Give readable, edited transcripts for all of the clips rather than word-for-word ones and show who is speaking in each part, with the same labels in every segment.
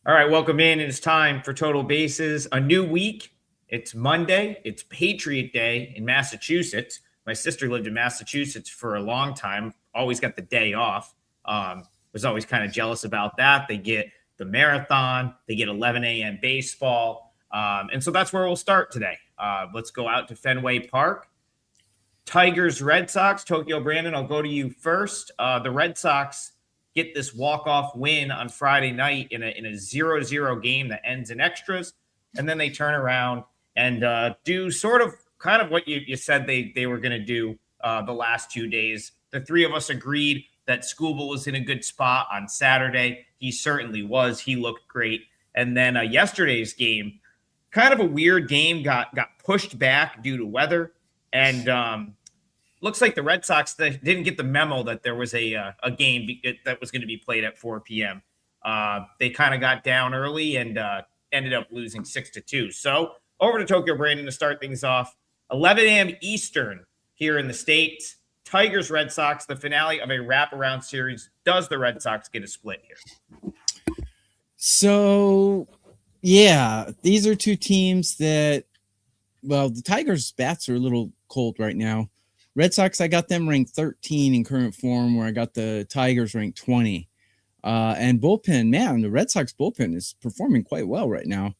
Speaker 1: All right, welcome in. It's time for Total Bases. A new week. It's Monday. It's Patriot Day in Massachusetts. My sister lived in Massachusetts for a long time. Always got the day off. Was always kind of jealous about that. They get the marathon. They get 11 a.m. baseball. And so that's where we'll start today. Let's go out to Fenway Park. Tigers, Red Sox. Tokyo Brandon, I'll go to you first. The Red Sox get this walk-off win on Friday night in a 0-0 game that ends in extras. And then they turn around and do sort of kind of what you said they were going to do the last 2 days. The three of us agreed that Skubal was in a good spot on Saturday. He certainly was. He looked great. And then yesterday's game, kind of a weird game, got pushed back due to weather. And looks like the Red Sox didn't get the memo that there was a game that was going to be played at 4 p.m. They kind of got down early and ended up losing 6-2. So over to Tokyo Brandon to start things off. 11 a.m. Eastern here in the States. Tigers, Red Sox, the finale of a wraparound series. Does the Red Sox get a split here?
Speaker 2: So, yeah, these are two teams that, well, the Tigers' bats are a little cold right now. Red Sox, I got them ranked 13 in current form, where I got the Tigers ranked 20. And bullpen, man, the Red Sox bullpen is performing quite well right now.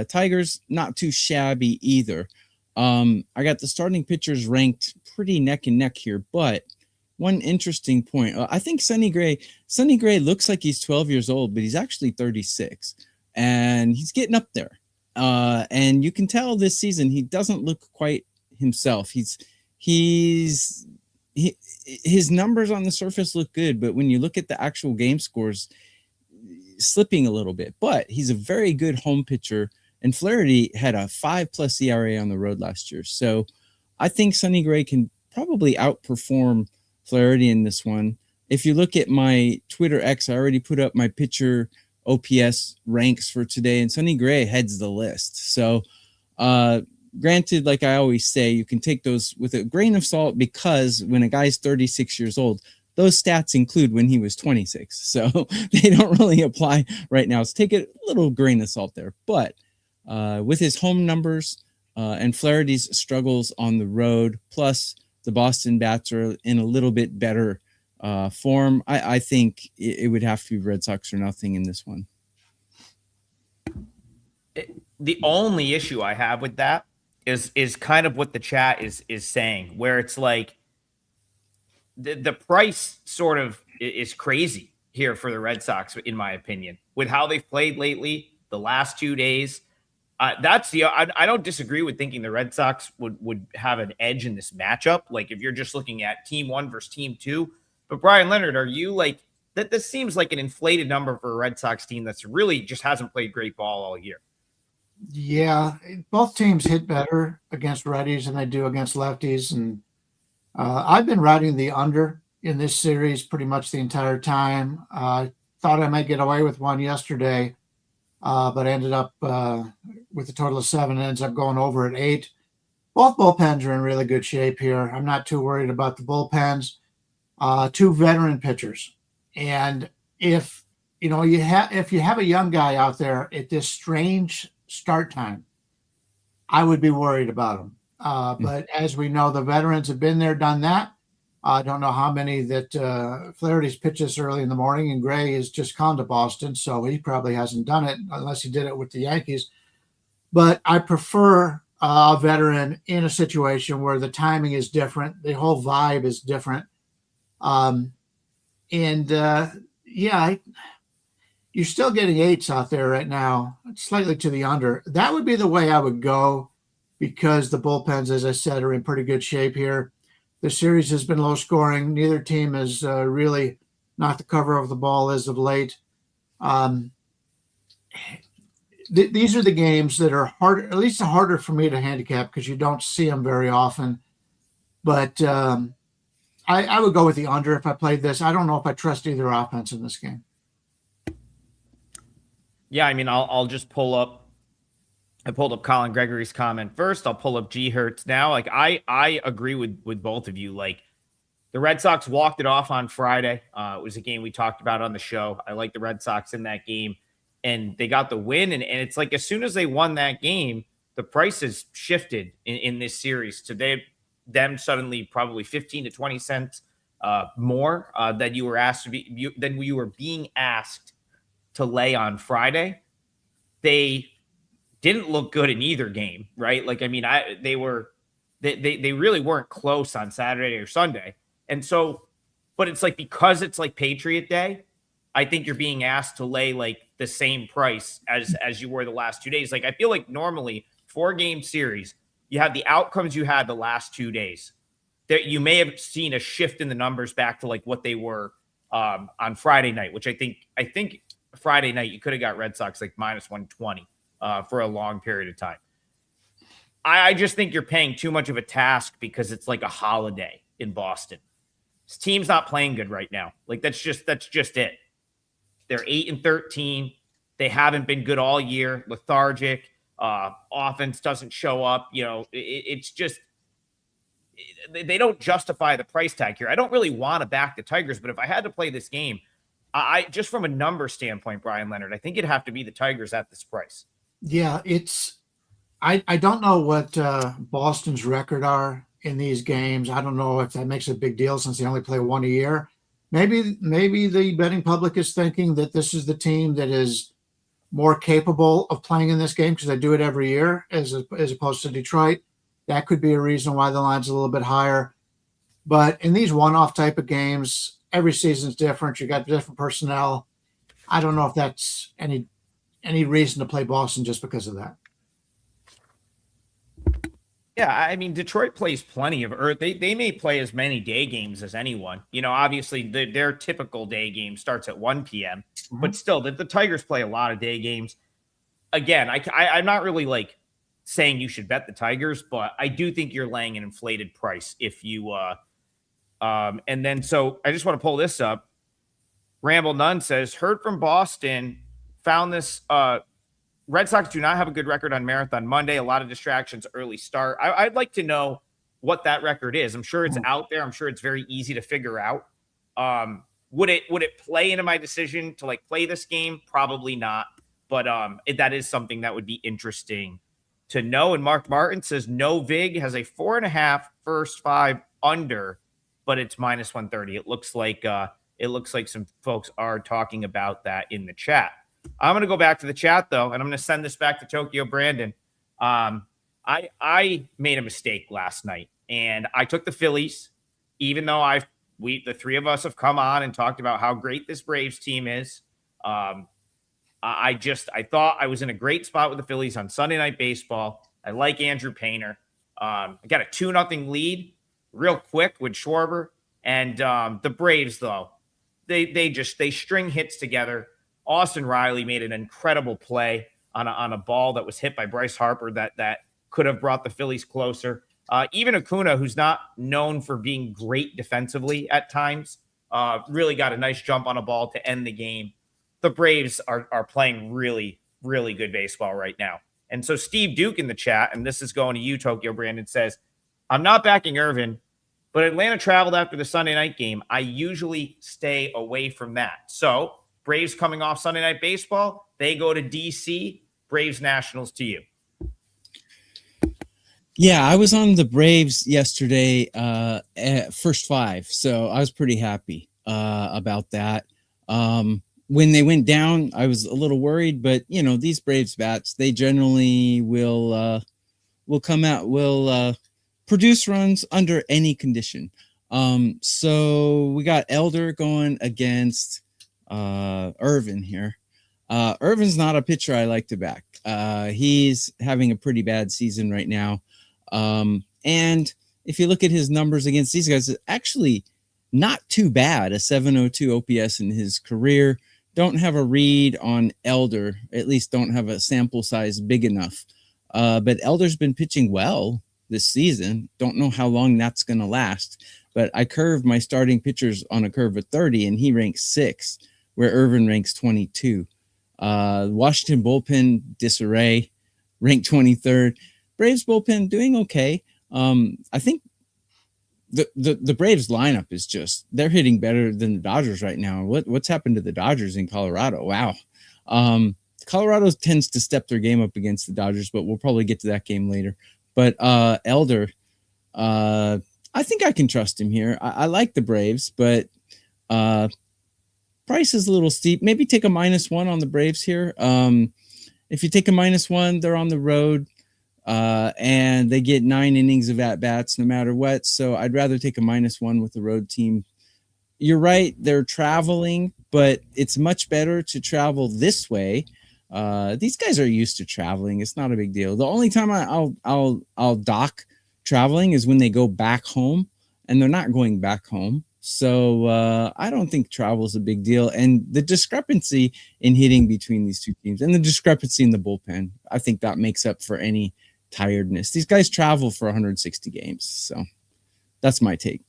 Speaker 2: Tigers, not too shabby either. I got the starting pitchers ranked pretty neck and neck here, but one interesting point. I think Sonny Gray looks like he's 12 years old, but he's actually 36, and he's getting up there. And you can tell this season he doesn't look quite himself. His numbers on the surface look good, but when you look at the actual game scores, slipping a little bit. But he's a very good home pitcher, and Flaherty had a 5+ ERA on the road last year. So I think Sonny Gray can probably outperform Flaherty in this one. If you look at my Twitter X, I already put up my pitcher OPS ranks for today, and Sonny Gray heads the list. So granted, like I always say, you can take those with a grain of salt, because when a guy's 36 years old, those stats include when he was 26. So they don't really apply right now. So take a little grain of salt there. But with his home numbers and Flaherty's struggles on the road, plus the Boston bats are in a little bit better form, I think it would have to be Red Sox or nothing in this one.
Speaker 1: The only issue I have with that is kind of what the chat is saying, where it's like the price sort of is crazy here for the Red Sox, in my opinion, with how they've played lately, the last 2 days. I don't disagree with thinking the Red Sox would have an edge in this matchup. Like if you're just looking at team one versus team two, but Bryan Leonard, are you like that? This seems like an inflated number for a Red Sox team that's really just hasn't played great ball all year.
Speaker 3: Yeah, both teams hit better against righties than they do against lefties. And I've been riding the under in this series pretty much the entire time. I thought I might get away with one yesterday, but I ended up with a total of 7. It ends up going over at 8. Both bullpens are in really good shape here. I'm not too worried about the bullpens. Two veteran pitchers. And if you have a young guy out there at this strange start time, I would be worried about him. But as we know, the veterans have been there, done that. I don't know how many that Flaherty's pitches early in the morning, and Gray has just gone to Boston, so he probably hasn't done it unless he did it with the Yankees. But I prefer a veteran in a situation where the timing is different, the whole vibe is different. You're still getting 8s out there right now, slightly to the under. That would be the way I would go, because the bullpens, as I said, are in pretty good shape here. The series has been low scoring. Neither team has really knocked the cover off the ball as of late. These are the games that are harder, at least harder for me to handicap, because you don't see them very often. But I would go with the under if I played this. I don't know if I trust either offense in this game.
Speaker 1: Yeah, I mean, I'll just pull up. I pulled up Colin Gregory's comment first. I'll pull up G Hertz now. Like I agree with both of you. Like the Red Sox walked it off on Friday. It was a game we talked about on the show. I like the Red Sox in that game. and they got the win. And it's like as soon as they won that game, the prices shifted in this series to them suddenly probably 15 to 20 cents more than you were asked to be than you were being asked to lay on Friday. They didn't look good in either game, right? Like, I mean, they really weren't close on Saturday or Sunday. And so, but it's like, because it's like Patriot Day, I think you're being asked to lay like the same price as you were the last 2 days. Like, I feel like normally 4-game series, you have the outcomes you had the last 2 days. That you may have seen a shift in the numbers back to like what they were on Friday night, which I think Friday night you could have got Red Sox like minus 120 for a long period of time. I just think you're paying too much of a task because it's like a holiday in Boston. This team's not playing good right now. Like that's just it. They're 8-13. They haven't been good all year. Lethargic. Offense doesn't show up. You know, it's just they don't justify the price tag here. I don't really want to back the Tigers, but if I had to play this game, I just from a number standpoint, Bryan Leonard, I think it'd have to be the Tigers at this price.
Speaker 3: Yeah, I don't know what Boston's record are in these games. I don't know if that makes a big deal since they only play one a year. Maybe the betting public is thinking that this is the team that is more capable of playing in this game because they do it every year as opposed to Detroit. That could be a reason why the line's a little bit higher. But in these one-off type of games, every season's different. You got different personnel. I don't know if that's any reason to play Boston just because of that.
Speaker 1: Yeah, I mean, Detroit plays plenty of earth. They may play as many day games as anyone. You know, obviously their typical day game starts at 1 p.m. But still, the Tigers play a lot of day games. Again, I'm not really like saying you should bet the Tigers, but I do think you're laying an inflated price if you and then so I just want to pull this up. Ramble Nunn says, heard from Boston, found this Red Sox do not have a good record on Marathon Monday. A lot of distractions, early start. I'd like to know what that record is. I'm sure it's out there. I'm sure it's very easy to figure out. Would it play into my decision to like play this game? Probably not. But that is something that would be interesting to know. And Mark Martin says no vig has a 4.5 first 5 under, but it's minus 130. It looks like some folks are talking about that in the chat. I'm going to go back to the chat though, and I'm going to send this back to Tokyo Brandon. I made a mistake last night, and I took the Phillies, even though the three of us have come on and talked about how great this Braves team is. I thought I was in a great spot with the Phillies on Sunday Night Baseball. I like Andrew Painter. I got a 2-0 lead real quick with Schwarber, and the Braves though, they string hits together. Austin Riley made an incredible play on a ball that was hit by Bryce Harper that could have brought the Phillies closer. Even Acuna, who's not known for being great defensively at times, really got a nice jump on a ball to end the game. The Braves are playing really, really good baseball right now. And so Steve Duke in the chat, and this is going to you, Tokyo Brandon, says, I'm not backing Irvin, but Atlanta traveled after the Sunday night game. I usually stay away from that. So Braves coming off Sunday Night Baseball, they go to D.C., Braves Nationals to you.
Speaker 2: Yeah, I was on the Braves yesterday at first 5, so I was pretty happy about that. When they went down, I was a little worried, but you know, these Braves bats, they generally will come out, will produce runs under any condition. So we got Elder going against Irvin here. Irvin's not a pitcher I like to back. He's having a pretty bad season right now. And if you look at his numbers against these guys, it's actually not too bad. A 702 OPS in his career. Don't have a read on Elder, at least don't have a sample size big enough. But Elder's been pitching well this season. Don't know how long that's going to last. But I curved my starting pitchers on a curve of 30, and he ranks 6th, where Irvin ranks 22. Washington bullpen disarray, ranked 23rd. Braves bullpen doing okay. I think the Braves lineup is just, they're hitting better than the Dodgers right now. What's happened to the Dodgers in Colorado? Wow. Colorado tends to step their game up against the Dodgers, but we'll probably get to that game later. But Elder, I think I can trust him here. I like the Braves, but price is a little steep. Maybe take a -1 on the Braves here. If you take a -1, they're on the road, and they get 9 innings of at-bats no matter what. So I'd rather take a -1 with the road team. You're right, they're traveling, but it's much better to travel this way. These guys are used to traveling. It's not a big deal. The only time I'll dock traveling is when they go back home, and they're not going back home. So I don't think travel is a big deal. And the discrepancy in hitting between these two teams and the discrepancy in the bullpen, I think that makes up for any tiredness. These guys travel for 160 games. So that's my take.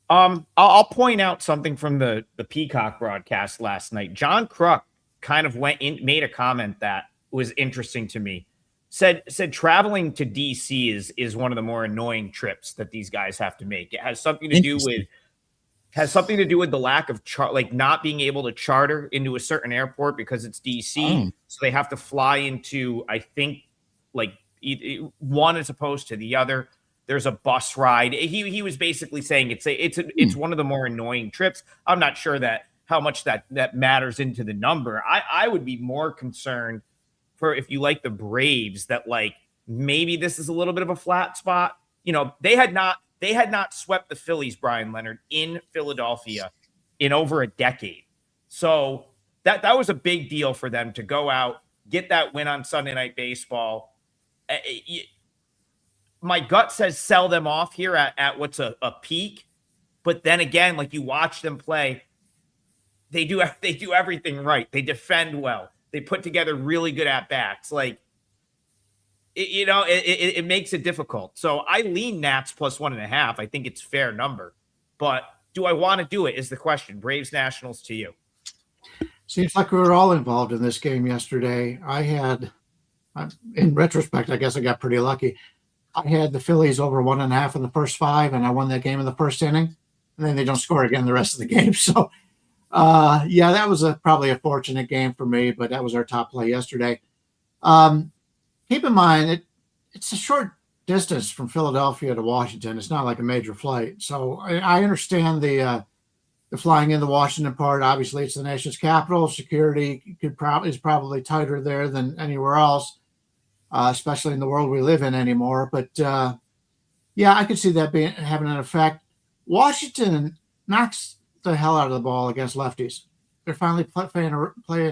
Speaker 1: I'll point out something from the Peacock broadcast last night. John Kruk kind of made a comment that was interesting to me. Said traveling to DC is one of the more annoying trips that these guys have to make. It has something to do with the lack of not being able to charter into a certain airport because it's DC. So they have to fly into, I think, one as opposed to the other. There's a bus ride. He was basically saying it's one of the more annoying trips. I'm not sure that how much that matters into the number. I would be more concerned for, if you like the Braves, that maybe this is a little bit of a flat spot. They had not swept the Phillies, Bryan Leonard, in Philadelphia in over a decade. So that was a big deal for them to go out, get that win on Sunday Night Baseball. My gut says sell them off here at what's a peak. But then again, you watch them play, they do everything right. They defend well. They put together really good at-bats. It makes it difficult. So I lean Nats plus 1.5. I think it's a fair number. But do I want to do it is the question. Braves Nationals to you.
Speaker 3: Seems like we were all involved in this game yesterday. In retrospect, I guess I got pretty lucky. I had the Phillies over 1.5 in the first 5, and I won that game in the first inning. And then they don't score again the rest of the game. So, that was probably a fortunate game for me, but that was our top play yesterday. Keep in mind, it's a short distance from Philadelphia to Washington. It's not like a major flight. So I understand the flying in the Washington part. Obviously, it's the nation's capital. Security is probably tighter there than anywhere else, especially in the world we live in anymore. But I could see that having an effect. Washington knocks the hell out of the ball against lefties. They're finally playing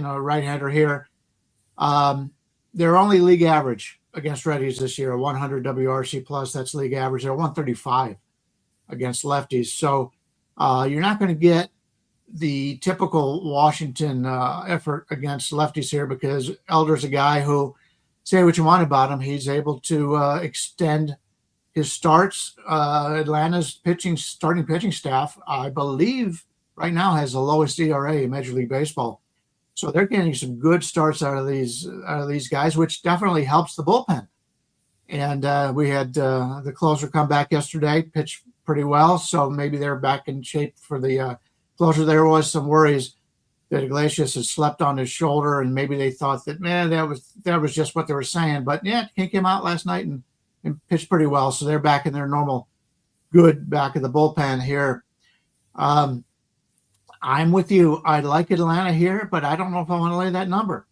Speaker 3: a right-hander here. They're only league average against righties this year, 100 WRC plus. That's league average. They're 135 against lefties. So you're not going to get the typical Washington effort against lefties here, because Elder's a guy who, say what you want about him, he's able to extend his starts. Atlanta's starting pitching staff, I believe, right now has the lowest ERA in Major League Baseball. So they're getting some good starts out of these guys, which definitely helps the bullpen. And we had the closer come back yesterday, pitched pretty well. So maybe they're back in shape for the closer. There was some worries that Iglesias had slept on his shoulder, and maybe they thought that, that was just what they were saying. But he came out last night and pitched pretty well. So they're back in their normal good back of the bullpen here. I'm with you. I like Atlanta here, but I don't know if I want to lay that number.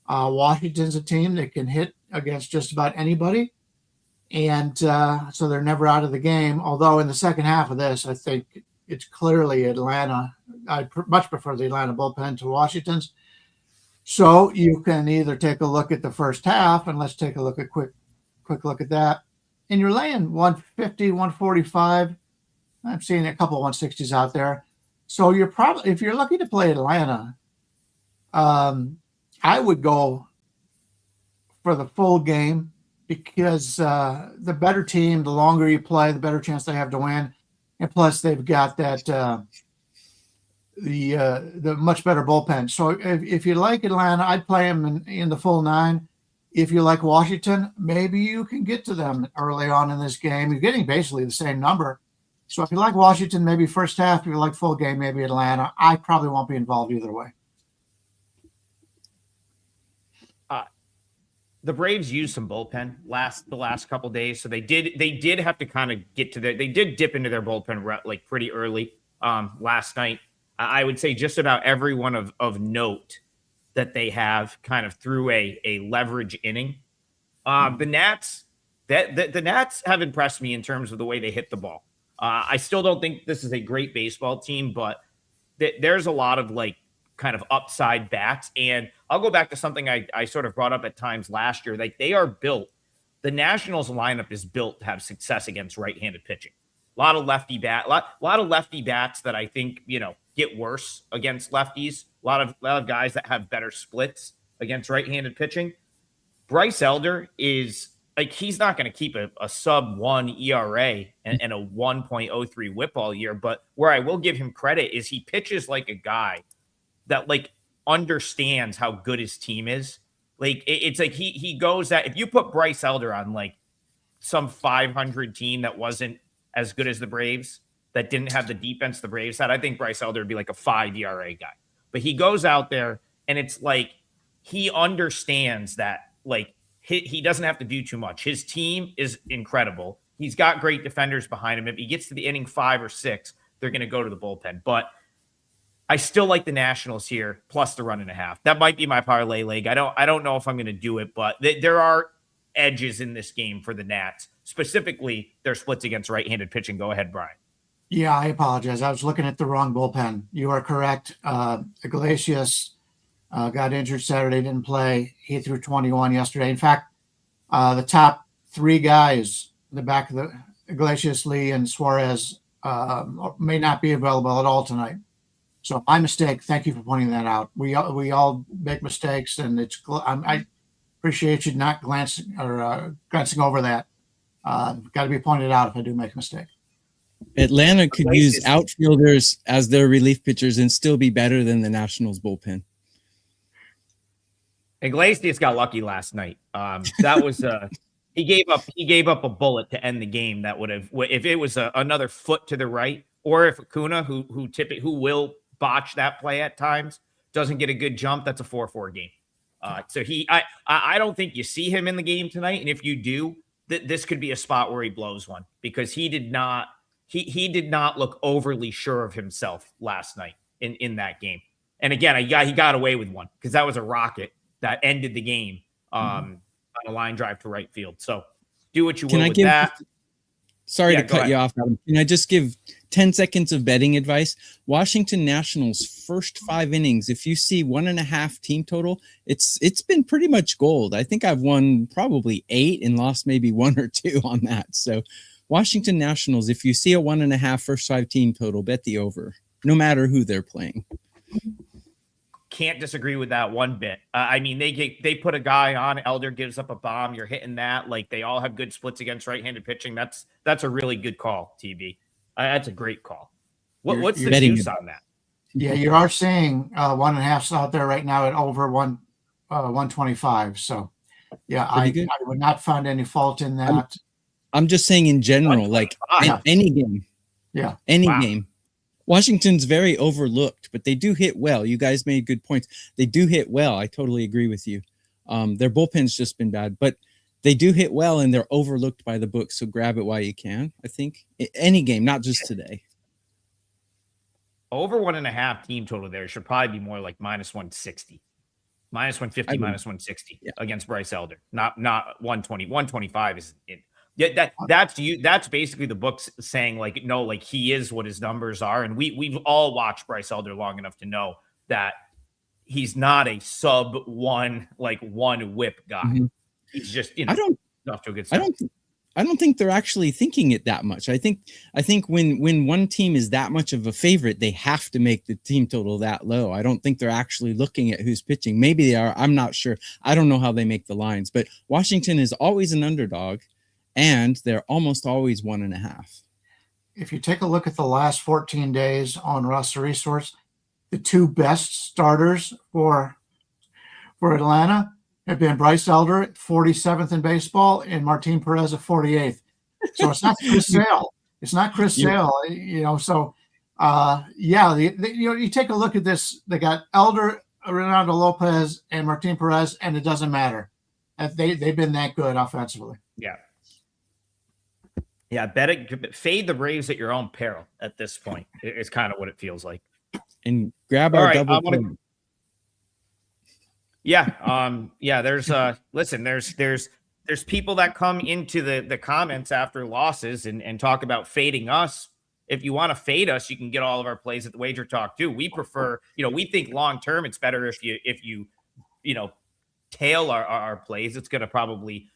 Speaker 3: Washington's a team that can hit against just about anybody. And so they're never out of the game. Although in the second half of this, I think it's clearly Atlanta. I much prefer the Atlanta bullpen to Washington's. So you can either take a look at the first half, and let's take a look at quick look at that. And you're laying 150, 145. I'm seeing a couple of 160s out there. So you're probably, if you're looking to play Atlanta, I would go for the full game, because the better team, the longer you play, the better chance they have to win. And plus they've got that the much better bullpen. So if you like Atlanta, I'd play them in the full 9. If you like Washington, maybe you can get to them early on in this game. You're getting basically the same number. So if you like Washington, maybe first half. If you like full game, maybe Atlanta. I probably won't be involved either way.
Speaker 1: the Braves used some bullpen the last couple days, so they did have to kind of get to they did dip into their bullpen like pretty early last night. I would say just about everyone of note that they have kind of through a leverage inning. The Nats the Nats have impressed me in terms of the way they hit the ball. I still don't think this is a great baseball team, but there's a lot of like kind of upside bats. And I'll go back to something I sort of brought up at times last year. Like they are built, the Nationals lineup is built to have success against right-handed pitching. A lot of lefty bats that I think, get worse against lefties. A lot of guys that have better splits against right-handed pitching. Bryce Elder is like, he's not going to keep a sub 1 ERA and a 1.03 whip all year. But where I will give him credit is he pitches like a guy that like understands how good his team is. Like it's like he goes that if you put Bryce Elder on like some 500 team that wasn't as good as the Braves, that didn't have the defense the Braves had, I think Bryce Elder would be like a 5 ERA guy. But he goes out there and it's like he understands that like he doesn't have to do too much. His team is incredible. He's got great defenders behind him. If he gets to the inning 5 or 6, they're going to go to the bullpen. But I still like the Nationals here, plus the 1.5. That might be my parlay leg. I don't know if I'm going to do it, but there are edges in this game for the Nats, specifically their splits against right-handed pitching. Go ahead, Brian.
Speaker 3: Yeah, I apologize. I was looking at the wrong bullpen. You are correct. Iglesias got injured Saturday, didn't play. He threw 21 yesterday. In fact, the top 3 guys, the back of the Iglesias, Lee, and Suarez, may not be available at all tonight. So my mistake. Thank you for pointing that out. We all make mistakes, and I appreciate you not glancing over that. Got to be pointed out if I do make a mistake.
Speaker 2: Atlanta could use outfielders as their relief pitchers and still be better than the Nationals bullpen.
Speaker 1: Iglesias got lucky last night. That was he gave up a bullet to end the game. That would have, if it was another foot to the right, or if Acuna, who will botch that play at times, doesn't get a good jump, that's a 4-4 game. So I don't think you see him in the game tonight. And if you do, this could be a spot where he blows one, because he did not look overly sure of himself last night in that game. And again, he got away with one because that was a rocket that ended the game on a line drive to right field. So do what you will with that.
Speaker 2: Sorry to cut you off, Adam. Can I just give 10 seconds of betting advice? Washington Nationals first 5 innings. If you see 1.5 team total, it's been pretty much gold. I think I've won probably 8 and lost maybe 1 or 2 on that. So Washington Nationals, if you see a 1.5 first 5 team total, bet the over, no matter who they're playing.
Speaker 1: Can't disagree with that one bit. I mean, they put a guy on, Elder gives up a bomb, you're hitting that. Like, they all have good splits against right-handed pitching. That's a really good call, TB. That's a great call. What's the juice on that?
Speaker 3: Yeah, you are seeing 1.5 out there right now at over 125. So, yeah, I would not find any fault in that.
Speaker 2: I'm just saying in general, like any game.
Speaker 3: Yeah.
Speaker 2: Any game. Washington's very overlooked, but they do hit well. You guys made good points. They do hit well. I totally agree with you. Their bullpen's just been bad, but they do hit well, and they're overlooked by the book. So grab it while you can, I think. Any game, not just today.
Speaker 1: Over 1.5 team total there should probably be more like -160. -150, -160 against Bryce Elder. Not 120. 125 is it. Yeah, that's you. That's basically the books saying like, no, like he is what his numbers are. And we've all watched Bryce Elder long enough to know that he's not a sub 1 whip guy. Mm-hmm. He's just, off to a good start.
Speaker 2: I don't think they're actually thinking it that much. I think when one team is that much of a favorite, they have to make the team total that low. I don't think they're actually looking at who's pitching. Maybe they are. I'm not sure. I don't know how they make the lines, but Washington is always an underdog. And they're almost always 1.5.
Speaker 3: If you take a look at the last 14 days on Roster Resource, the 2 best starters for Atlanta have been Bryce Elder at 47th in baseball and Martin Perez at 48th. So it's not Chris Sale. It's not Chris Sale, So, you take a look at this. They got Elder, Ronaldo Lopez, and Martin Perez, and it doesn't matter. They've been that good offensively.
Speaker 1: Yeah. Yeah, fade the Braves at your own peril at this point. It's kind of what it feels like.
Speaker 2: And grab
Speaker 1: All
Speaker 2: our
Speaker 1: right,
Speaker 2: double play.
Speaker 1: Yeah. There's people that come into the comments after losses and talk about fading us. If you want to fade us, you can get all of our plays at the Wager Talk too. We prefer, we think long term it's better if you tail our plays. It's going to probably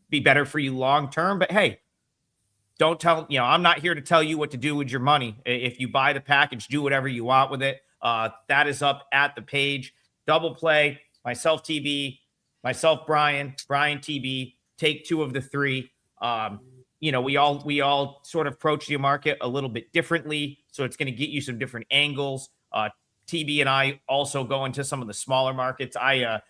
Speaker 1: be better for you long term. But hey, don't tell, I'm not here to tell you what to do with your money. If you buy the package, do whatever you want with it. That is up at the page. Double play, myself TB, myself Brian TB, take 2 of the 3. We all sort of approach the market a little bit differently, so it's going to get you some different angles. TB and I also go into some of the smaller markets. I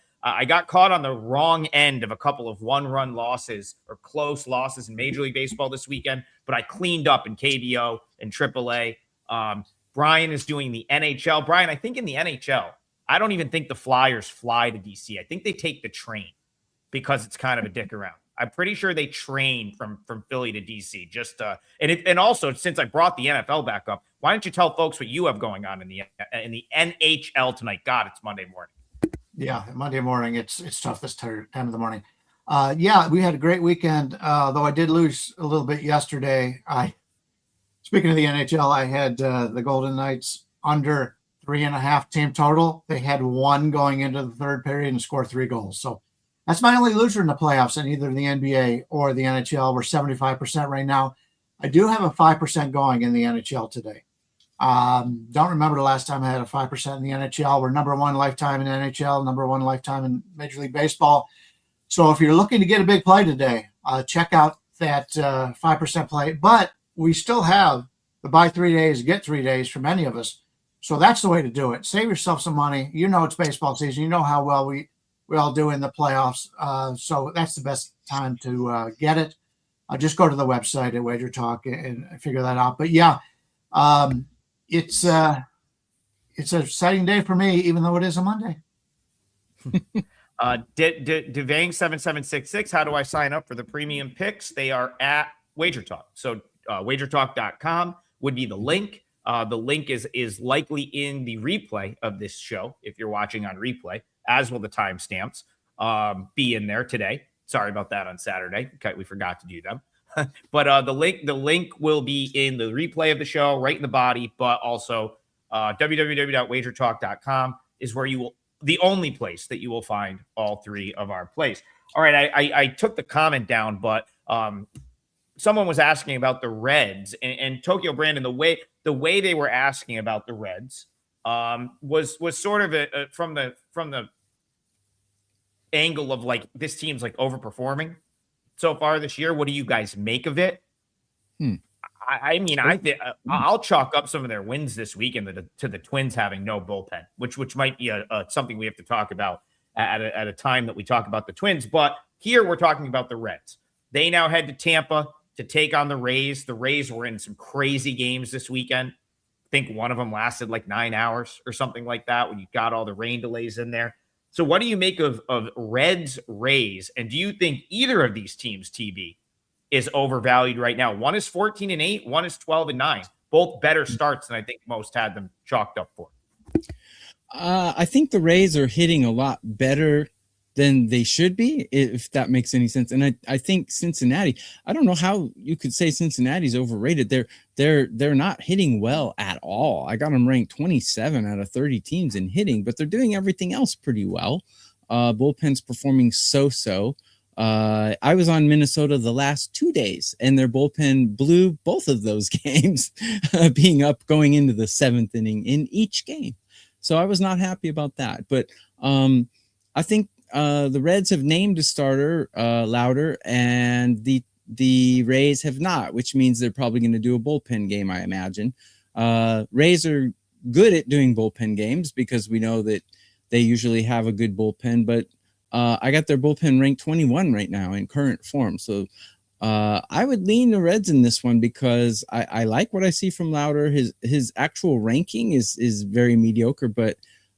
Speaker 1: got caught on the wrong end of a couple of 1-run losses or close losses in Major League Baseball this weekend, but I cleaned up in KBO and AAA. Brian is doing the NHL. Brian, I think in the NHL, I don't even think the Flyers fly to DC. I think they take the train because it's kind of a dick around. I'm pretty sure they train from Philly to DC. And also, since I brought the NFL back up, why don't you tell folks what you have going on in the NHL tonight? God, it's Monday morning.
Speaker 3: Yeah, Monday morning. It's tough this time of the morning. We had a great weekend, though I did lose a little bit yesterday. Speaking of the NHL, I had the Golden Knights under 3.5 team total. They had 1 going into the third period and scored 3 goals. So that's my only loser in the playoffs in either the NBA or the NHL. We're 75% right now. I do have a 5% going in the NHL today. Don't remember the last time I had a 5% in the NHL. We're number 1 lifetime in NHL, number 1 lifetime in Major League Baseball. So if you're looking to get a big play today, check out that 5% play. But we still have the buy 3 days, get 3 days for many of us. So that's the way to do it. Save yourself some money. It's baseball season. You know how well we all do in the playoffs. So that's the best time to get it. Just go to the website at WagerTalk and figure that out. But it's an exciting day for me, even though it is a Monday.
Speaker 1: Devang 7766, how do I sign up for the premium picks? They are at WagerTalk. So wagertalk.com would be the link. The link is likely in the replay of this show if you're watching on replay, as will the timestamps be in there today. Sorry about that on Saturday. Okay, we forgot to do them. But the link will be in the replay of the show, right in the body, but also www.wagertalk.com is where the only place that you will find all 3 of our plays. All right, I took the comment down, but someone was asking about the Reds and Tokyo Brandon. The way they were asking about the Reds was sort of from the angle of like this team's like overperforming so far this year. What do you guys make of it? I'll chalk up some of their wins this weekend to the Twins having no bullpen, which might be something we have to talk about at a time that we talk about the Twins. But here we're talking about the Reds. They now head to Tampa to take on the Rays. The Rays were in some crazy games this weekend. I think one of them lasted like 9 hours or something like that when you got all the rain delays in there. So what do you make of Reds, Rays? And do you think either of these teams, TB, is overvalued right now? One is 14-8, one is 12-9. Both better starts than I think most had them chalked up for.
Speaker 2: I think the Rays are hitting a lot better than they should be, if that makes any sense. And I think Cincinnati, I don't know how you could say Cincinnati's overrated. They're not hitting well at all. I got them ranked 27 out of 30 teams in hitting, but they're doing everything else pretty well. Bullpen's performing so-so. I was on Minnesota the last 2 days, and their bullpen blew both of those games, being up going into the 7th inning in each game. So I was not happy about that. But I think the Reds have named a starter, Louder, and the Rays have not, which means they're probably going to do a bullpen game, I imagine. Rays are good at doing bullpen games because we know that they usually have a good bullpen, but I got their bullpen ranked 21 right now in current form. So I would lean the Reds in this one because I like what I see from Louder. His actual ranking is very mediocre, but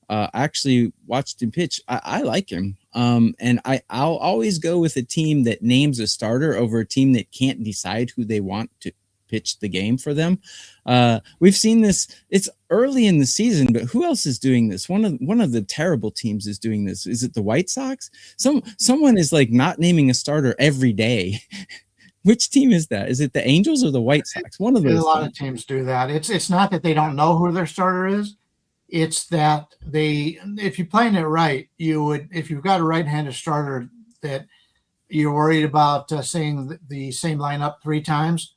Speaker 2: I actually watched him pitch. I like him. And I'll always go with a team that names a starter over a team that can't decide who they want to pitch the game for them. We've seen this. It's early in the season, but who else is doing this? One of the terrible teams is doing this. Is it the White Sox? Someone is like not naming a starter every day. Which team is that? Is it the Angels or the White Sox? One of those.
Speaker 3: A lot of teams do that. It's not that they don't know who their starter is. It's that if you're playing it right, if you've got a right-handed starter that you're worried about seeing the same lineup 3 times,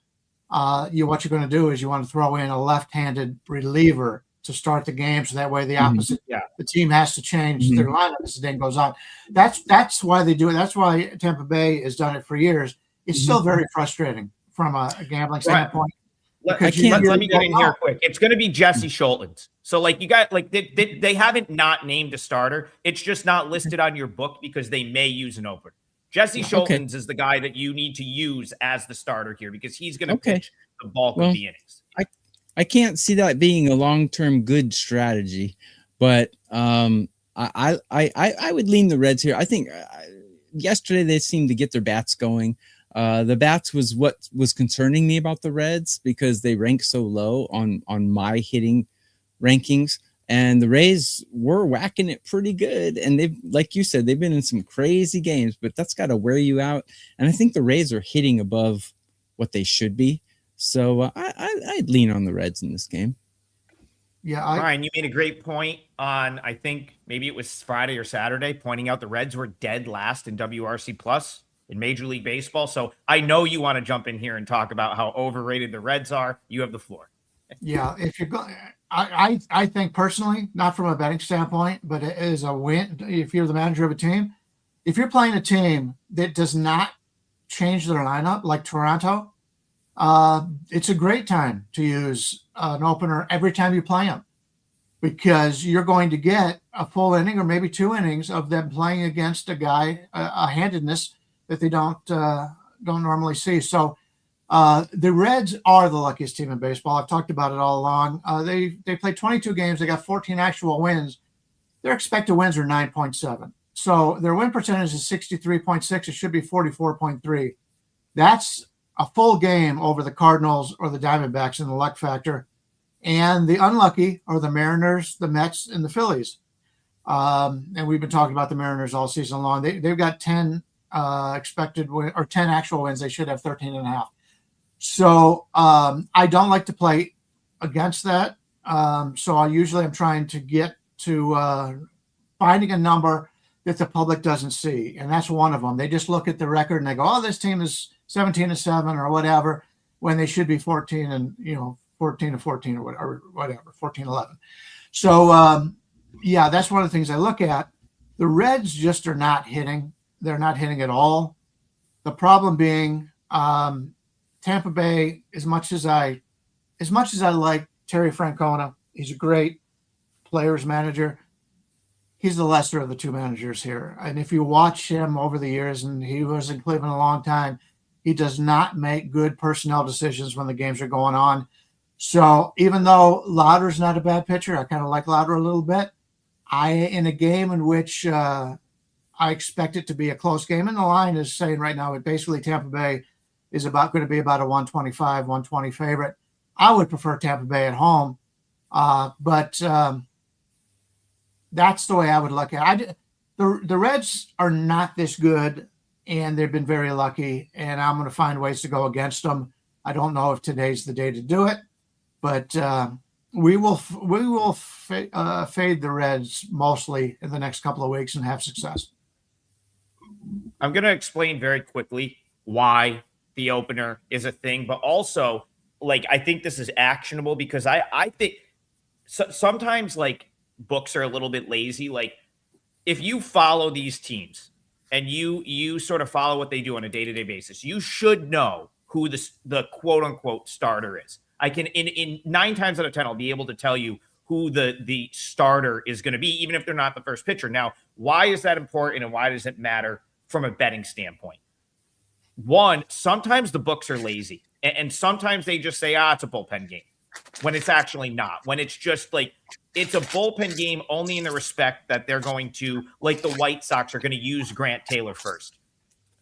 Speaker 3: what you're going to do is you want to throw in a left-handed reliever to start the game, so that way the opposite, the team has to change their lineup as the game goes on. That's why they do it. That's why Tampa Bay has done it for years. It's still very frustrating from a gambling standpoint.
Speaker 1: Let me get in here quick. It's going to be Jesse Scholtens. So they haven't not named a starter. It's just not listed on your book because they may use an opener. Jesse Scholtens is the guy that you need to use as the starter here because he's going to pitch the bulk of the innings.
Speaker 2: I can't see that being a long-term good strategy, but I would lean the Reds here. I think yesterday they seemed to get their bats going. The bats was what was concerning me about the Reds because they rank so low on my hitting rankings, and the Rays were whacking it pretty good. And they've, like you said, they've been in some crazy games, but that's got to wear you out. And I think the Rays are hitting above what they should be. So I'd lean on the Reds in this game.
Speaker 3: Yeah,
Speaker 1: Brian, you made a great point on, I think maybe it was Friday or Saturday, pointing out the Reds were dead last in WRC plus in Major League Baseball. So I know you want to jump in here and talk about how overrated the Reds are. You have the floor.
Speaker 3: Yeah, if you're going, I think personally, not from a betting standpoint, but as a win, if you're the manager of a team, if you're playing a team that does not change their lineup like Toronto, it's a great time to use an opener every time you play them, because you're going to get a full inning or maybe 2 innings of them playing against a guy, a handedness that they don't normally see. So the Reds are the luckiest team in baseball. I've talked about it all along. They played 22 games. They got 14 actual wins. Their expected wins are 9.7. So their win percentage is 63.6. It should be 44.3. That's a full game over the Cardinals or the Diamondbacks in the luck factor. And the unlucky are the Mariners, the Mets, and the Phillies. And we've been talking about the Mariners all season long. They've got 10 expected win, or 10 actual wins. They should have 13.5. So I don't like to play against that. So I'm trying to get to finding a number that the public doesn't see. And that's one of them. They just look at the record and they go, oh, this team is 17-7 or whatever, when they should be 14-14 or whatever, 14-11. So that's one of the things I look at. The Reds just are not hitting. They're not hitting at all. The problem being Tampa Bay, as much as I like Terry Francona, he's a great players manager. He's the lesser of the 2 managers here. And if you watch him over the years, and he was in Cleveland a long time, he does not make good personnel decisions when the games are going on. So even though Lauder's not a bad pitcher, I kind of like Lauder a little bit. In a game in which I expect it to be a close game, and the line is saying right now, basically Tampa Bay is going to be about a 125, 120 favorite. I would prefer Tampa Bay at home, but that's the way I would look at it. The Reds are not this good, and they've been very lucky, and I'm going to find ways to go against them. I don't know if today's the day to do it, but we will fade the Reds mostly in the next couple of weeks and have success.
Speaker 1: I'm going to explain very quickly why the opener is a thing, but also, I think this is actionable because I think sometimes, books are a little bit lazy. If you follow these teams and you sort of follow what they do on a day-to-day basis, you should know who the quote-unquote starter is. I can, in 9 times out of 10, I'll be able to tell you who the starter is going to be, even if they're not the first pitcher. Now, why is that important, and why does it matter from a betting standpoint? One, sometimes the books are lazy, and sometimes they just say, it's a bullpen game, when it's actually not. When it's just it's a bullpen game only in the respect that they're going to, like the White Sox are going to use Grant Taylor first.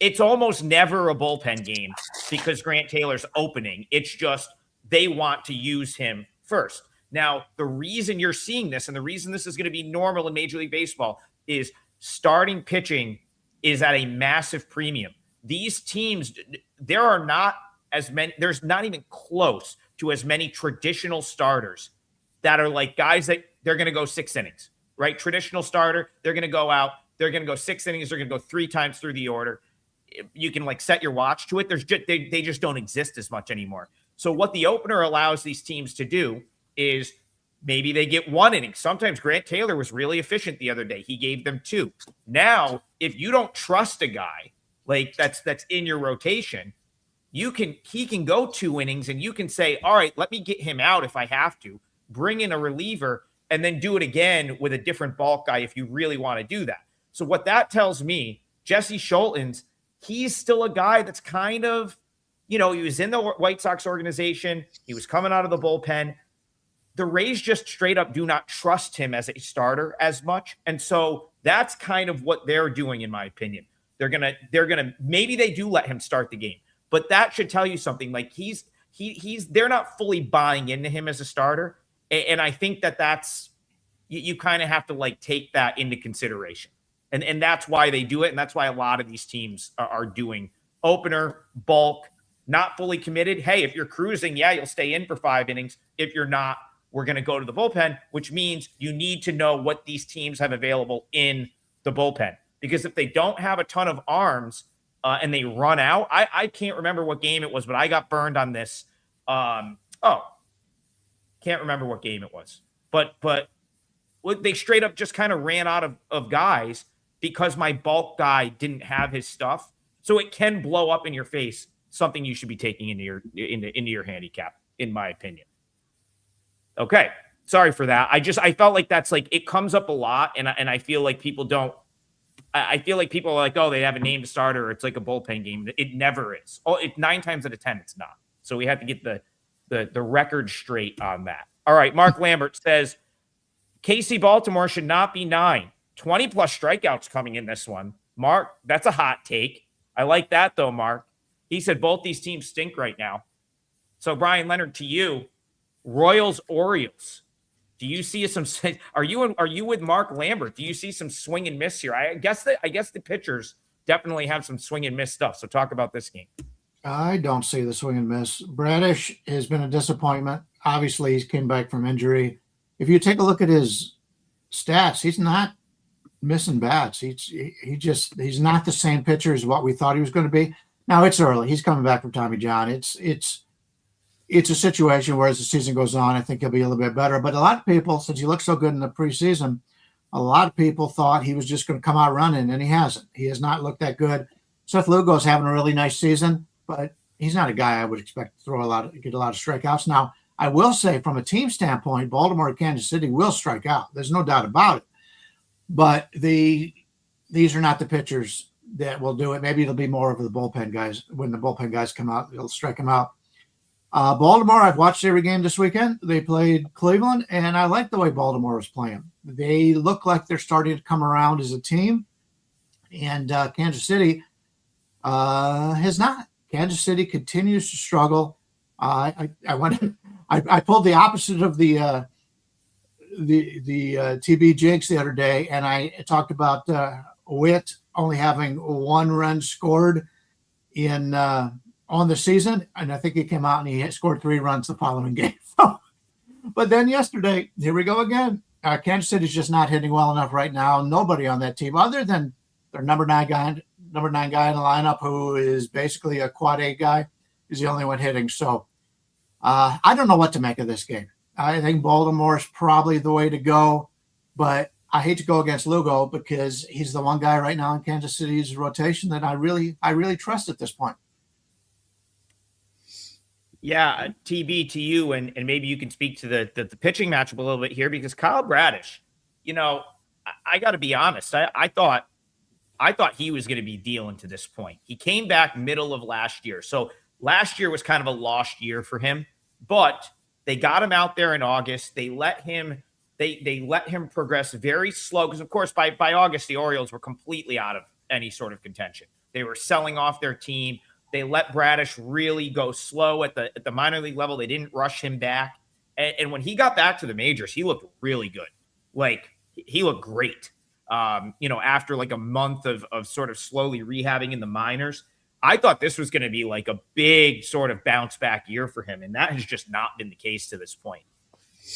Speaker 1: It's almost never a bullpen game because Grant Taylor's opening. It's just they want to use him first. Now, the reason you're seeing this and the reason this is going to be normal in Major League Baseball is starting pitching is at a massive premium. These teams, there are not as many, there's not even close to as many traditional starters that are like guys that they're going to go 6 innings, right? Traditional starter, they're going to go out, they're going to go 6 innings, they're going to go 3 times through the order. You can like set your watch to it. There's just, they just don't exist as much anymore. So what the opener allows these teams to do is maybe they get 1 inning. Sometimes Grant Taylor was really efficient the other day. He gave them 2. Now, if you don't trust a guy like that's in your rotation, he can go 2 innings and you can say, all right, let me get him out if I have to, bring in a reliever, and then do it again with a different bulk guy if you really want to do that. So what that tells me, Jesse Scholtens, he's still a guy that's kind of, he was in the White Sox organization. He was coming out of the bullpen. The Rays just straight up do not trust him as a starter as much. And so that's kind of what they're doing, in my opinion. They're going to, maybe they do let him start the game, but that should tell you something. Like they're not fully buying into him as a starter. And I think that's, you kind of have to like take that into consideration. And that's why they do it. And that's why a lot of these teams are doing opener, bulk, not fully committed. Hey, if you're cruising, yeah, you'll stay in for 5 innings. If you're not, we're going to go to the bullpen, which means you need to know what these teams have available in the bullpen. Because if they don't have a ton of arms and they run out, I can't remember what game it was, but I got burned on this. Can't remember what game it was. But they straight up just kind of ran out of guys because my bulk guy didn't have his stuff. So it can blow up in your face, something you should be taking into your handicap, in my opinion. Okay. Sorry for that. I felt like that's like, it comes up a lot. And I feel like people I feel like people are like, oh, they have a named starter. It's like a bullpen game. It never is. 9 times out of 10, it's not. So we have to get the record straight on that. All right. Mark Lambert says, KC Baltimore should not be 9. 20 plus strikeouts coming in this one. Mark, that's a hot take. I like that though, Mark. He said both these teams stink right now. So Bryan Leonard, to you, Royals, Orioles. Do you see some? Are you with Mark Lambert? Do you see some swing and miss here? I guess the pitchers definitely have some swing and miss stuff. So talk about this game.
Speaker 3: I don't see the swing and miss. Bradish has been a disappointment. Obviously, he came back from injury. If you take a look at his stats, he's not missing bats. He's not the same pitcher as what we thought he was going to be. Now it's early. He's coming back from Tommy John. It's a situation where as the season goes on, I think he'll be a little bit better. But a lot of people, since he looked so good in the preseason, a lot of people thought he was just going to come out running, and he hasn't. He has not looked that good. Seth Lugo's having a really nice season, but he's not a guy I would expect to get a lot of strikeouts. Now, I will say from a team standpoint, Baltimore and Kansas City will strike out. There's no doubt about it. But these are not the pitchers that will do it. Maybe it'll be more of the bullpen guys. When the bullpen guys come out, they'll strike them out. Baltimore, I've watched every game this weekend. They played Cleveland, and I like the way Baltimore was playing. They look like they're starting to come around as a team, and Kansas City has not. Kansas City continues to struggle. I pulled the opposite of the TB jinx the other day, and I talked about Witt only having 1 run scored in on the season, and I think he came out and he scored 3 runs the following game. But then yesterday, here we go again. Kansas City's just not hitting well enough right now. Nobody on that team, other than their number 9 guy in the lineup, who is basically a quad A guy, is the only one hitting. So I don't know what to make of this game. I think Baltimore's probably the way to go, but I hate to go against Lugo because he's the one guy right now in Kansas City's rotation that I really trust at this point.
Speaker 1: Yeah, TB to you, and maybe you can speak to the pitching matchup a little bit here, because Kyle Bradish, I got to be honest, I thought he was going to be dealing to this point. He came back middle of last year, so last year was kind of a lost year for him, but they got him out there in August. They let him They let him progress very slow because, of course, by August, the Orioles were completely out of any sort of contention. They were selling off their team. They let Bradish really go slow at the minor league level. They didn't rush him back. And when he got back to the majors, he looked really good. Like, he looked great. After like a month of sort of slowly rehabbing in the minors. I thought this was going to be like a big sort of bounce back year for him. And that has just not been the case to this point.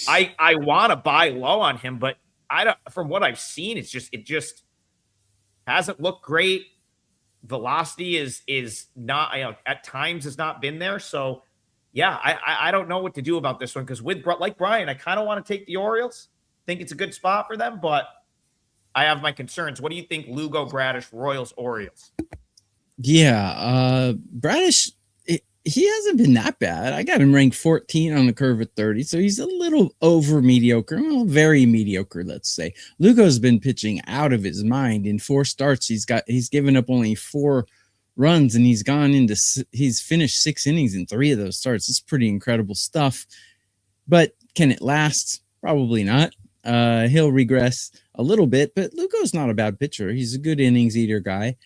Speaker 1: I want to buy low on him, but from what I've seen, it just hasn't looked great. Velocity is not, at times has not been there. So yeah, I don't know what to do about this one. Cause like Brian, I kind of want to take the Orioles. Think it's a good spot for them, but I have my concerns. What do you think? Lugo, Bradish, Royals, Orioles?
Speaker 2: Yeah. Bradish, he hasn't been that bad. I got him ranked 14 on the curve at 30. So he's a little over mediocre, well, very mediocre, let's say. Lugo's been pitching out of his mind. In 4 starts, he's given up only 4 runs, and he's finished 6 innings in 3 of those starts. It's pretty incredible stuff. But can it last? Probably not. He'll regress a little bit, but Lugo's not a bad pitcher. He's a good innings eater guy.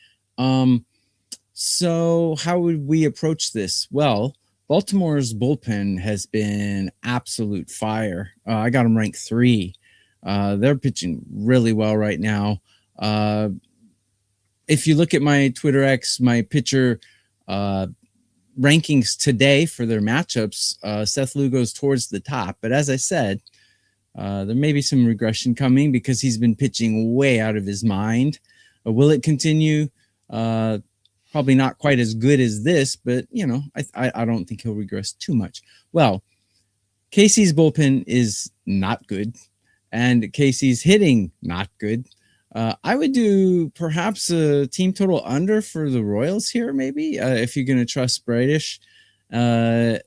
Speaker 2: So how would we approach this? Well, Baltimore's bullpen has been absolute fire. I got them ranked 3. They're pitching really well right now. If you look at my Twitter X, my pitcher rankings today for their matchups, Seth Lugo's towards the top. But as I said, there may be some regression coming because he's been pitching way out of his mind. Will it continue? Probably not quite as good as this, but I don't think he'll regress too much. Well, Casey's bullpen is not good, and Casey's hitting not good. I would do perhaps a team total under for the Royals here, maybe if you're going to trust Bradish. Yeah,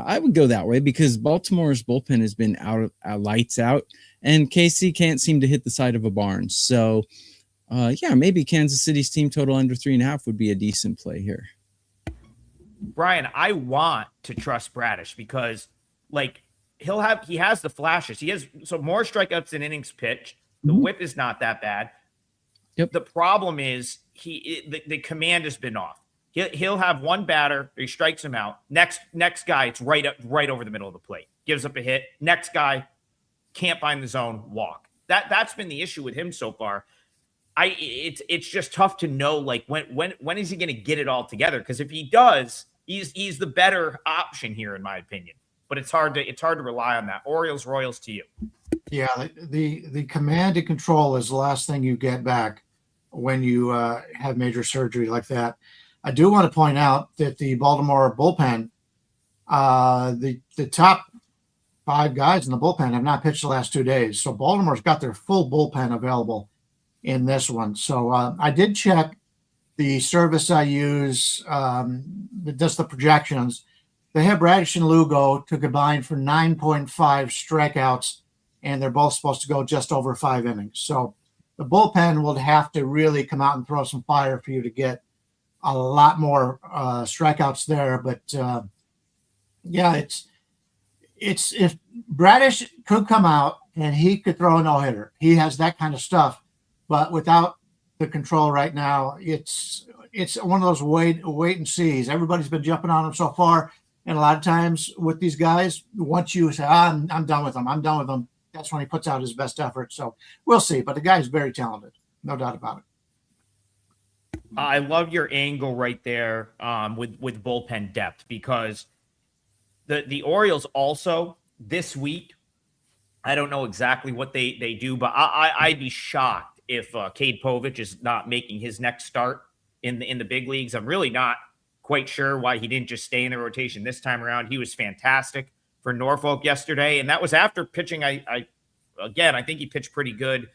Speaker 2: I would go that way because Baltimore's bullpen has been lights out, and Casey can't seem to hit the side of a barn. So. Maybe Kansas City's team total under 3.5 would be a decent play here.
Speaker 1: Brian, I want to trust Bradish because, like, he has the flashes. He has more strikeouts than innings pitched. The whip is not that bad.
Speaker 2: Yep.
Speaker 1: The problem is the command has been off. He'll have one batter, he strikes him out. Next guy, it's right over the middle of the plate. Gives up a hit. Next guy can't find the zone, walk. That's been the issue with him so far. It's just tough to know, like, when is he going to get it all together? Because if he does, he's the better option here, in my opinion. But it's hard to rely on that. Orioles, Royals to you.
Speaker 3: Yeah, the command and control is the last thing you get back when you have major surgery like that. I do want to point out that the Baltimore bullpen, the top 5 guys in the bullpen have not pitched the last 2 days. So Baltimore's got their full bullpen available in this one. So I did check the service I use that does the projections. They have Bradish and Lugo to combine for 9.5 strikeouts, and they're both supposed to go just over 5 innings. So the bullpen will have to really come out and throw some fire for you to get a lot more strikeouts there. But it's if Bradish could come out and he could throw a no-hitter. He has that kind of stuff. But without the control right now, it's one of those wait and sees. Everybody's been jumping on him so far, and a lot of times with these guys, once you say, I'm done with them, that's when he puts out his best effort. So we'll see. But the guy's very talented, no doubt about it.
Speaker 1: I love your angle right there with bullpen depth because the Orioles also this week, I don't know exactly what they do, but I'd be shocked if Cade Povich is not making his next start in the big leagues. I'm really not quite sure why he didn't just stay in the rotation this time around. He was fantastic for Norfolk yesterday, and that was after pitching. I think he pitched pretty good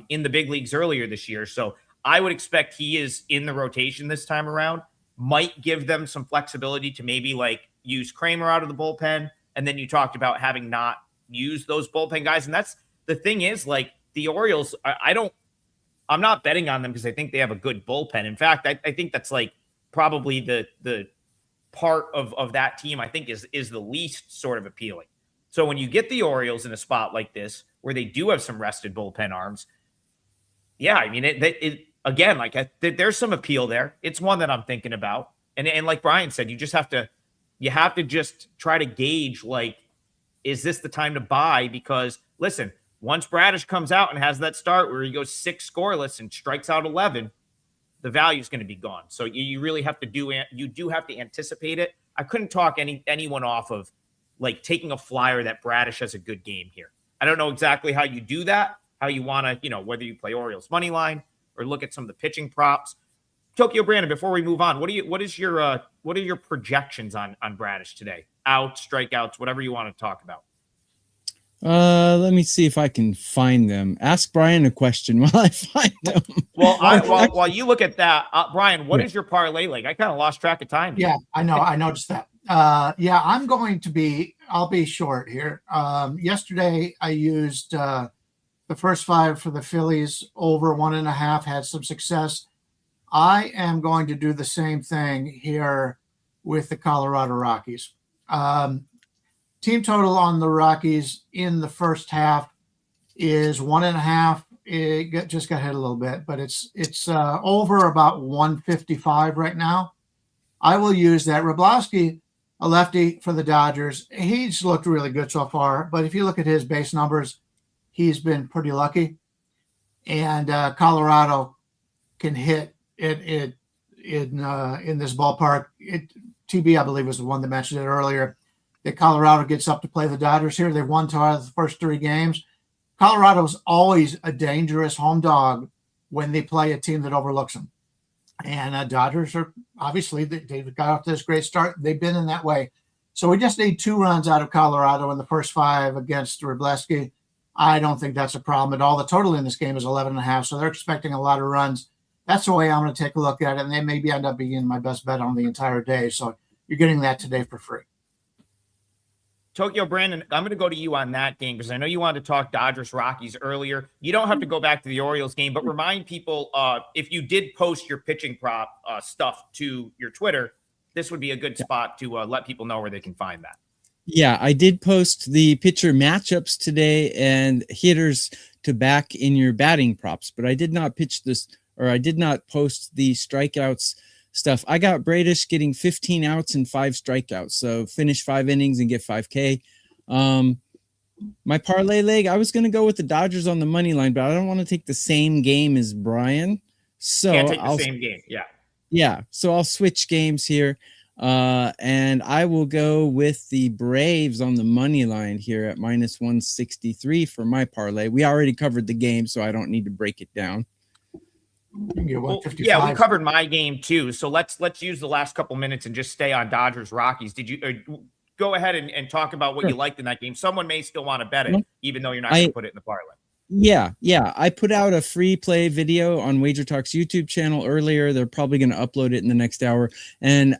Speaker 1: in the big leagues earlier this year. So I would expect he is in the rotation this time around. Might give them some flexibility to maybe like use Kramer out of the bullpen, and then you talked about having not used those bullpen guys, and that's the thing is like. The Orioles, I'm not betting on them because I think they have a good bullpen. In fact, I think that's like probably the part of that team I think is the least sort of appealing. So when you get the Orioles in a spot like this, where they do have some rested bullpen arms, yeah, I mean, again, like there's some appeal there. It's one that I'm thinking about. And like Bryan said, you have to just try to gauge, like, is this the time to buy? Because listen, once Bradish comes out and has that start where he goes 6 scoreless and strikes out 11, the value is going to be gone. So you really have to do have to anticipate it. I couldn't talk anyone off of like taking a flyer that Bradish has a good game here. I don't know exactly how you do that, how you want to, whether you play Orioles money line or look at some of the pitching props. Tokyo Brandon, before we move on, what are your projections on Bradish today? Outs, strikeouts, whatever you want to talk about.
Speaker 2: Let me see if I can find them. Ask Bryan a question while I find them.
Speaker 1: Well, while you look at that, Bryan, what is your parlay like? I kind of lost track of time.
Speaker 3: Yeah, I know. I noticed that. I'll be short here. Yesterday I used the first 5 for the Phillies over 1.5, had some success. I am going to do the same thing here with the Colorado Rockies. Team total on the Rockies in the first half is 1.5. It just got hit a little bit, but it's over about 155 right now. I will use that. Wroblewski, a lefty for the Dodgers, he's looked really good so far. But if you look at his base numbers, he's been pretty lucky. And Colorado can hit it in this ballpark. TB, I believe, was the one that mentioned it earlier. That Colorado gets up to play the Dodgers here. They won 2 out of the first 3 games. Colorado's always a dangerous home dog when they play a team that overlooks them. And Dodgers are obviously, they've got off to this great start. They've been in that way. So we just need 2 runs out of Colorado in the first 5 against Wroblewski. I don't think that's a problem at all. The total in this game is 11.5, so they're expecting a lot of runs. That's the way I'm going to take a look at it, and they maybe end up being my best bet on the entire day. So you're getting that today for free.
Speaker 1: Tokyo Brandon, I'm going to go to you on that game because I know you wanted to talk Dodgers Rockies earlier. You don't have to go back to the Orioles game, but remind people if you did post your pitching prop stuff to your Twitter, this would be a good spot to let people know where they can find that.
Speaker 2: Yeah, I did post the pitcher matchups today and hitters to back in your batting props, but I did not post the strikeouts stuff. I got Bradish getting 15 outs and 5 strikeouts. So finish 5 innings and get 5K. My parlay leg, I was going to go with the Dodgers on the money line, but I don't want to take the same game as Bryan. So
Speaker 1: can't take the same game. Yeah.
Speaker 2: Yeah. So I'll switch games here. And I will go with the Braves on the money line here at -163 for my parlay. We already covered the game, so I don't need to break it down.
Speaker 1: Well, yeah, we covered my game too. So let's use the last couple minutes and just stay on Dodgers Rockies. Did you go ahead and talk about what you liked in that game? Someone may still want to bet it, even though you're not going to put it in the parlay.
Speaker 2: Yeah. I put out a free play video on WagerTalk's YouTube channel earlier. They're probably going to upload it in the next hour. And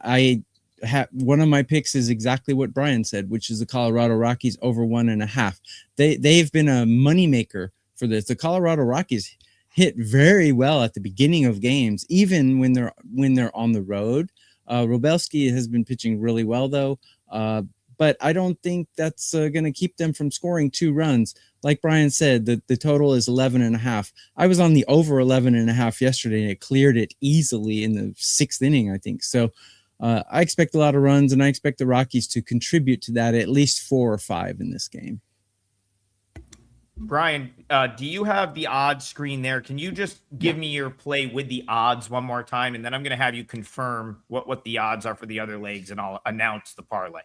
Speaker 2: one of my picks is exactly what Bryan said, which is the Colorado Rockies over 1.5. They've been a moneymaker for this. The Colorado Rockies hit very well at the beginning of games, even when they're on the road. Wroblewski has been pitching really well though, but I don't think that's going to keep them from scoring 2 runs. Like Bryan said, the total is 11.5. I was on the over 11.5 yesterday, and it cleared it easily in the 6th inning, I think. So I expect a lot of runs, and I expect the Rockies to contribute to that at least 4 or 5 in this game.
Speaker 1: Bryan, do you have the odds screen there? Can you just give me your play with the odds one more time? And then I'm going to have you confirm what the odds are for the other legs, and I'll announce the parlay.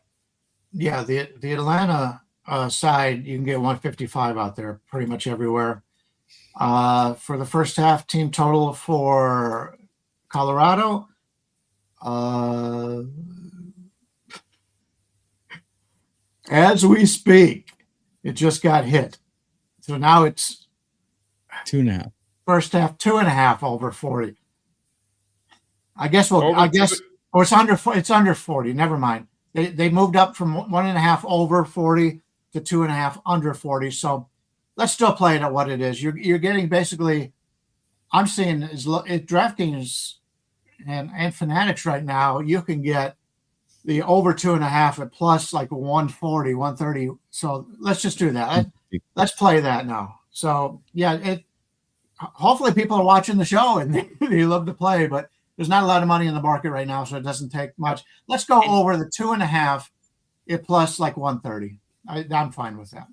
Speaker 3: Yeah, the Atlanta side, you can get 155 out there pretty much everywhere. For the first half, team total for Colorado, as we speak, it just got hit. So now it's
Speaker 2: 2.5.
Speaker 3: First half, 2.5 over 40. It's under 40. Never mind. They moved up from 1.5 over 40 to 2.5 under 40. So let's still play it at what it is. You're getting basically, I'm seeing is DraftKings and Fanatics right now, you can get the over 2.5 at plus like 140, 130. So let's just do that. Let's play that now. So yeah, hopefully people are watching the show and they love to play, but there's not a lot of money in the market right now, so it doesn't take much. Let's go over the 2.5 at plus like 130. I'm fine with that.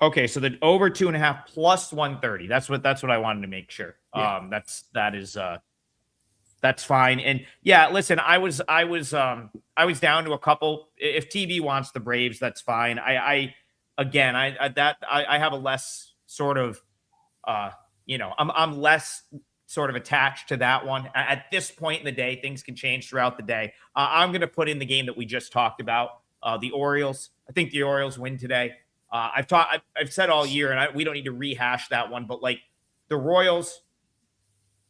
Speaker 1: Okay, so the over 2.5 plus 130. That's what I wanted to make sure.
Speaker 3: Yeah.
Speaker 1: That's fine. And yeah, listen, I was down to a couple. If TV wants the Braves, that's fine. I have a less sort of I'm less sort of attached to that one. At this point in the day, things can change throughout the day. I'm going to put in the game that we just talked about, the Orioles. I think the Orioles win today. I've said all year, and we don't need to rehash that one, but like the Royals,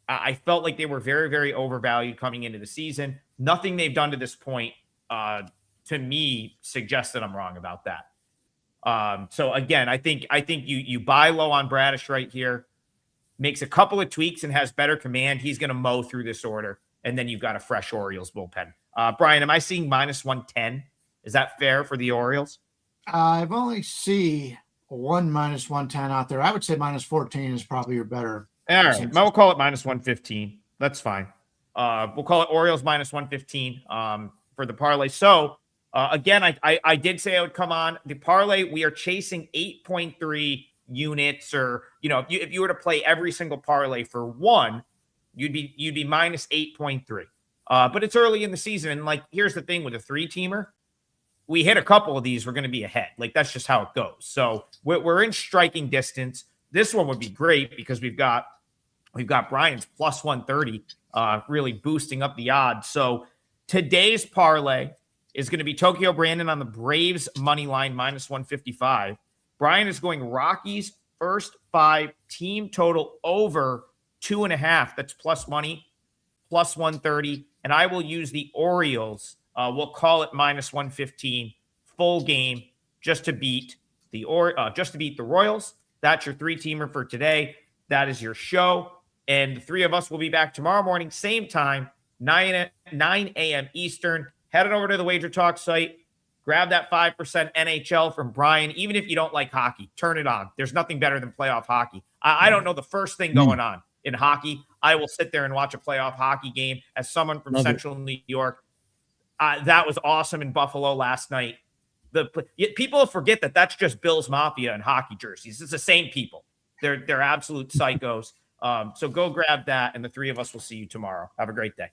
Speaker 1: I felt like they were very, very overvalued coming into the season. Nothing they've done to this point, to me, suggests that I'm wrong about that. So again, I think you buy low on Bradish right here, makes a couple of tweaks and has better command. He's going to mow through this order, and then you've got a fresh Orioles bullpen. Brian, am I seeing minus 110? Is that fair for the Orioles?
Speaker 3: I've only see one minus 110 out there. I would say minus 14 is probably your better.
Speaker 1: All right, we'll call it minus 115. That's fine. We'll call it Orioles minus 115 for the parlay. So again, I did say I would come on the parlay. We are chasing 8.3 units, or if you were to play every single parlay for one, you'd be minus 8.3. But it's early in the season, and like here's the thing with a 3-teamer. We hit a couple of these, we're going to be ahead. Like that's just how it goes. So we're in striking distance. This one would be great because we've got Brian's plus 130, really boosting up the odds. So today's parlay is going to be Tokyo Brandon on the Braves money line minus 155. Brian is going Rockies first 5 team total over 2.5. That's plus money, plus 130. And I will use the Orioles. We'll call it minus 115 full game just to beat the Royals. That's your 3-teamer for today. That is your show. And the 3 of us will be back tomorrow morning, same time, 9 a.m. Eastern. Head on over to the WagerTalk site. Grab that 5% NHL from Brian. Even if you don't like hockey, turn it on. There's nothing better than playoff hockey. I don't know the first thing going on in hockey. I will sit there and watch a playoff hockey game as someone from Central New York. That was awesome in Buffalo last night. People forget that that's just Bills Mafia and hockey jerseys. It's the same people. They're absolute psychos. So go grab that, and the 3 of us will see you tomorrow. Have a great day.